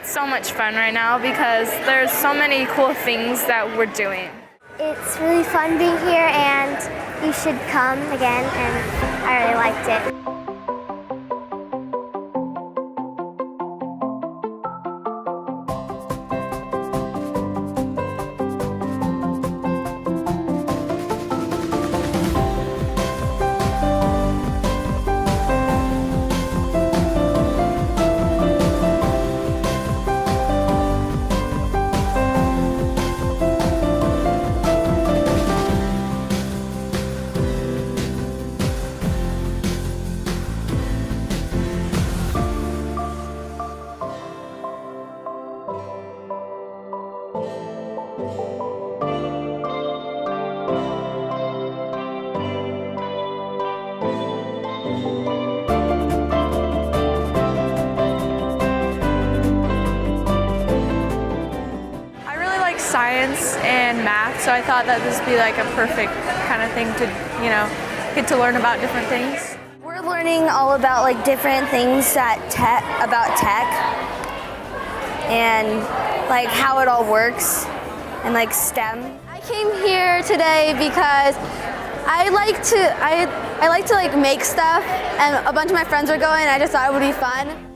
It's so much fun right now because there's so many cool things that we're doing. It's really fun being here and you should come again, and I really liked it. Science and math, so I thought that this would be like a perfect kind of thing to, get to learn about different things. We're learning all about like different things about tech and like how it all works and like STEM. I came here today because I like to like make stuff, and a bunch of my friends were going and I just thought it would be fun.